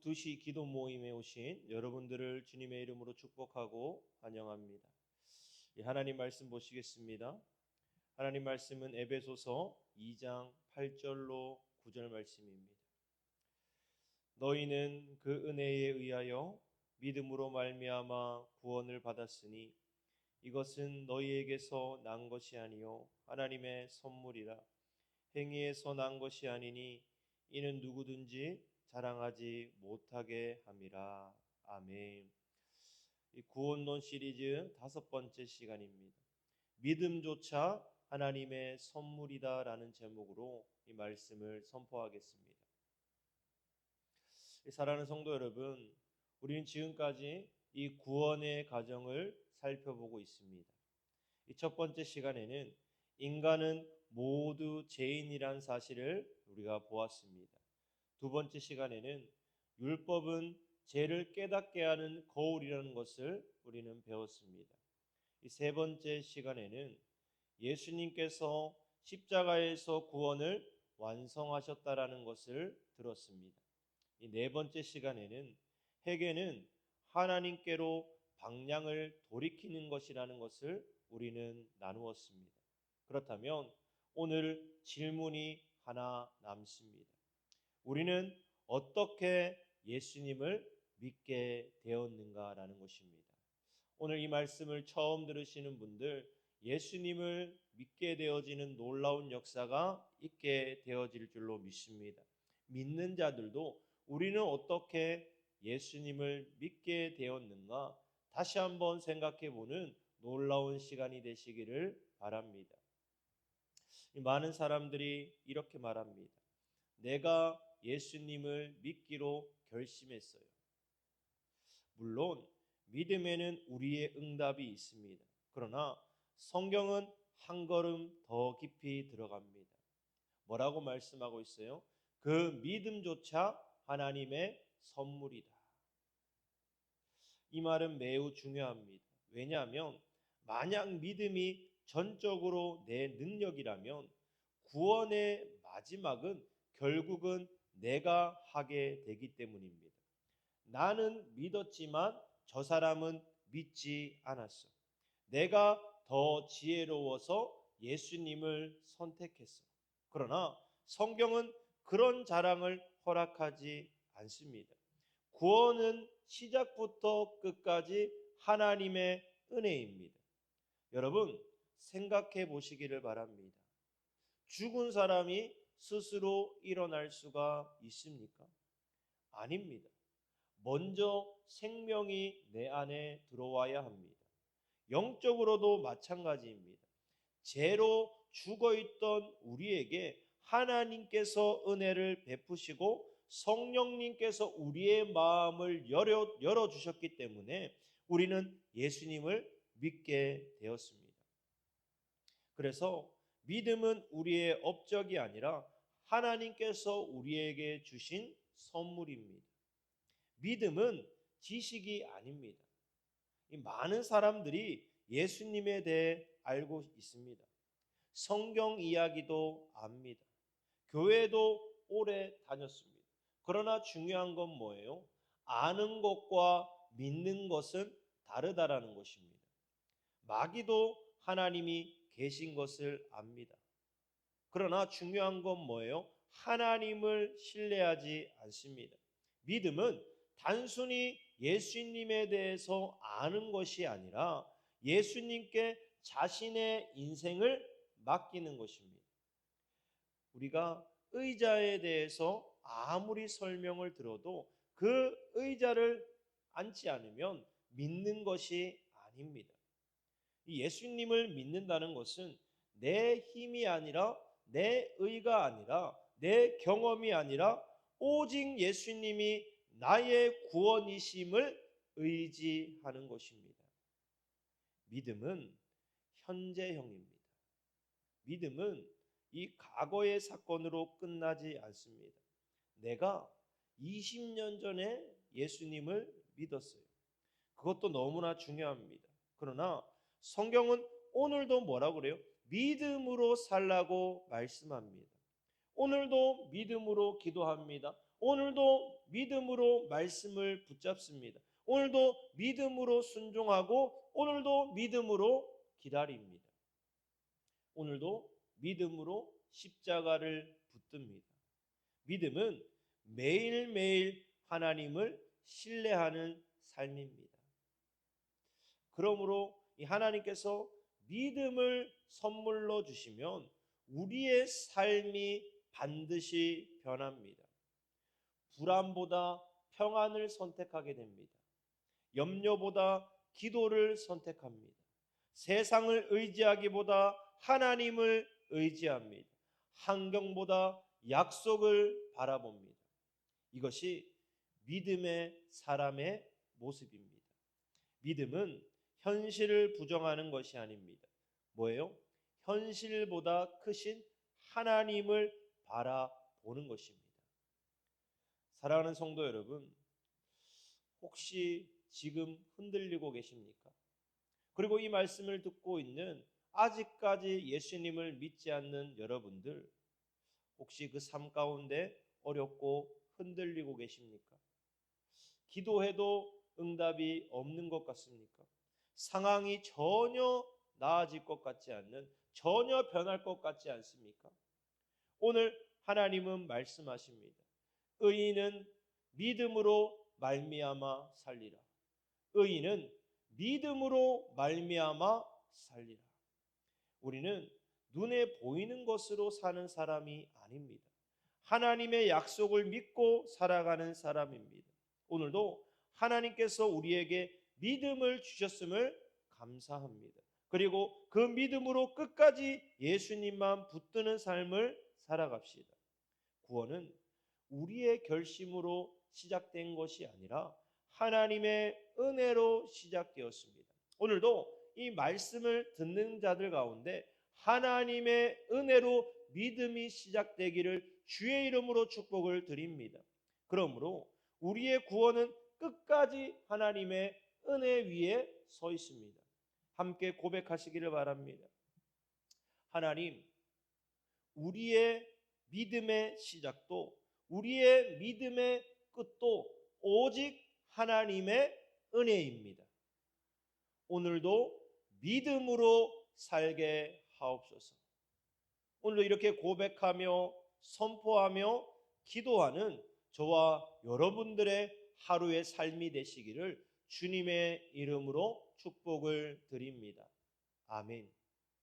새벽 2시 기도 모임에 오신 여러분들을 주님의 이름으로 축복하고 환영합니다. 하나님 말씀 보시겠습니다. 하나님 말씀은 에베소서 2장 8절로 9절 말씀입니다. 너희는 그 은혜에 의하여 믿음으로 말미암아 구원을 받았으니 이것은 너희에게서 난 것이 아니요 하나님의 선물이라. 행위에서 난 것이 아니니 이는 누구든지 자랑하지 못하게 함이라. 아멘. 이 구원론 시리즈 5번째 시간입니다. 믿음조차 하나님의 선물이다라는 제목으로 이 말씀을 선포하겠습니다. 사랑하는 성도 여러분, 우리는 지금까지 이 구원의 과정을 살펴보고 있습니다. 이 첫 번째 시간에는 인간은 모두 죄인이란 사실을 우리가 보았습니다. 두 번째 시간에는 율법은 죄를 깨닫게 하는 거울이라는 것을 우리는 배웠습니다. 이 세 번째 시간에는 예수님께서 십자가에서 구원을 완성하셨다라는 것을 들었습니다. 이 네 번째 시간에는 회개는 하나님께로 방향을 돌이키는 것이라는 것을 우리는 나누었습니다. 그렇다면 오늘 질문이 하나 남습니다. 우리는 어떻게 예수님을 믿게 되었는가라는 것입니다. 오늘 이 말씀을 처음 들으시는 분들, 예수님을 믿게 되어지는 놀라운 역사가 있게 되어질 줄로 믿습니다. 믿는 자들도 우리는 어떻게 예수님을 믿게 되었는가 다시 한번 생각해 보는 놀라운 시간이 되시기를 바랍니다. 많은 사람들이 이렇게 말합니다. 내가 예수님을 믿기로 결심했어요. 물론 믿음에는 우리의 응답이 있습니다. 그러나 성경은 한 걸음 더 깊이 들어갑니다. 뭐라고 말씀하고 있어요? 그 믿음조차 하나님의 선물이다. 이 말은 매우 중요합니다. 왜냐하면 만약 믿음이 전적으로 내 능력이라면 구원의 마지막은 결국은 내가 하게 되기 때문입니다. 나는 믿었지만 저 사람은 믿지 않았어. 내가 더 지혜로워서 예수님을 선택했어. 그러나 성경은 그런 자랑을 허락하지 않습니다. 구원은 시작부터 끝까지 하나님의 은혜입니다. 여러분 생각해 보시기를 바랍니다. 죽은 사람이 스스로 일어날 수가 있습니까? 아닙니다. 먼저 생명이 내 안에 들어와야 합니다. 영적으로도 마찬가지입니다. 죄로 죽어있던 우리에게 하나님께서 은혜를 베푸시고 성령님께서 우리의 마음을 열어주셨기 때문에 우리는 예수님을 믿게 되었습니다. 그래서 믿음은 우리의 업적이 아니라 하나님께서 우리에게 주신 선물입니다. 믿음은 지식이 아닙니다. 많은 사람들이 예수님에 대해 알고 있습니다. 성경 이야기도 압니다. 교회도 오래 다녔습니다. 그러나 중요한 건 뭐예요? 아는 것과 믿는 것은 다르다라는 것입니다. 마귀도 하나님이 계신 것을 압니다. 그러나 중요한 건 뭐예요? 하나님을 신뢰하지 않습니다. 믿음은 단순히 예수님에 대해서 아는 것이 아니라 예수님께 자신의 인생을 맡기는 것입니다. 우리가 의자에 대해서 아무리 설명을 들어도 그 의자를 앉지 않으면 믿는 것이 아닙니다. 예수님을 믿는다는 것은 내 힘이 아니라 내 의가 아니라 내 경험이 아니라 오직 예수님이 나의 구원이심을 의지하는 것입니다. 믿음은 현재형입니다. 믿음은 이 과거의 사건으로 끝나지 않습니다. 내가 20년 전에 예수님을 믿었어요. 그것도 너무나 중요합니다. 그러나 성경은 오늘도 뭐라고 그래요? 믿음으로 살라고 말씀합니다. 오늘도 믿음으로 기도합니다. 오늘도 믿음으로 말씀을 붙잡습니다. 오늘도 믿음으로 순종하고 오늘도 믿음으로 기다립니다. 오늘도 믿음으로 십자가를 붙듭니다. 믿음은 매일매일 하나님을 신뢰하는 삶입니다. 그러므로 이 하나님께서 믿음을 선물로 주시면 우리의 삶이 반드시 변합니다. 불안보다 평안을 선택하게 됩니다. 염려보다 기도를 선택합니다. 세상을 의지하기보다 하나님을 의지합니다. 환경보다 약속을 바라봅니다. 이것이 믿음의 사람의 모습입니다. 믿음은 현실을 부정하는 것이 아닙니다. 뭐예요? 현실보다 크신 하나님을 바라보는 것입니다. 사랑하는 성도 여러분, 혹시 지금 흔들리고 계십니까? 그리고 이 말씀을 듣고 있는 아직까지 예수님을 믿지 않는 여러분들, 혹시 그 삶 가운데 어렵고 흔들리고 계십니까? 기도해도 응답이 없는 것 같습니까? 상황이 전혀 나아질 것 같지 않는, 전혀 변할 것 같지 않습니까? 오늘 하나님은 말씀하십니다. 의인은 믿음으로 말미암아 살리라. 의인은 믿음으로 말미암아 살리라. 우리는 눈에 보이는 것으로 사는 사람이 아닙니다. 하나님의 약속을 믿고 살아가는 사람입니다. 오늘도 하나님께서 우리에게 믿음을 주셨음을 감사합니다. 그리고 그 믿음으로 끝까지 예수님만 붙드는 삶을 살아갑시다. 구원은 우리의 결심으로 시작된 것이 아니라 하나님의 은혜로 시작되었습니다. 오늘도 이 말씀을 듣는 자들 가운데 하나님의 은혜로 믿음이 시작되기를 주의 이름으로 축복을 드립니다. 그러므로 우리의 구원은 끝까지 하나님의 은혜 위에 서 있습니다. 함께 고백하시기를 바랍니다. 하나님, 우리의 믿음의 시작도 우리의 믿음의 끝도 오직 하나님의 은혜입니다. 오늘도 믿음으로 살게 하옵소서. 오늘도 이렇게 고백하며 선포하며 기도하는 저와 여러분들의 하루의 삶이 되시기를 주님의 이름으로 축복을 드립니다. 아멘.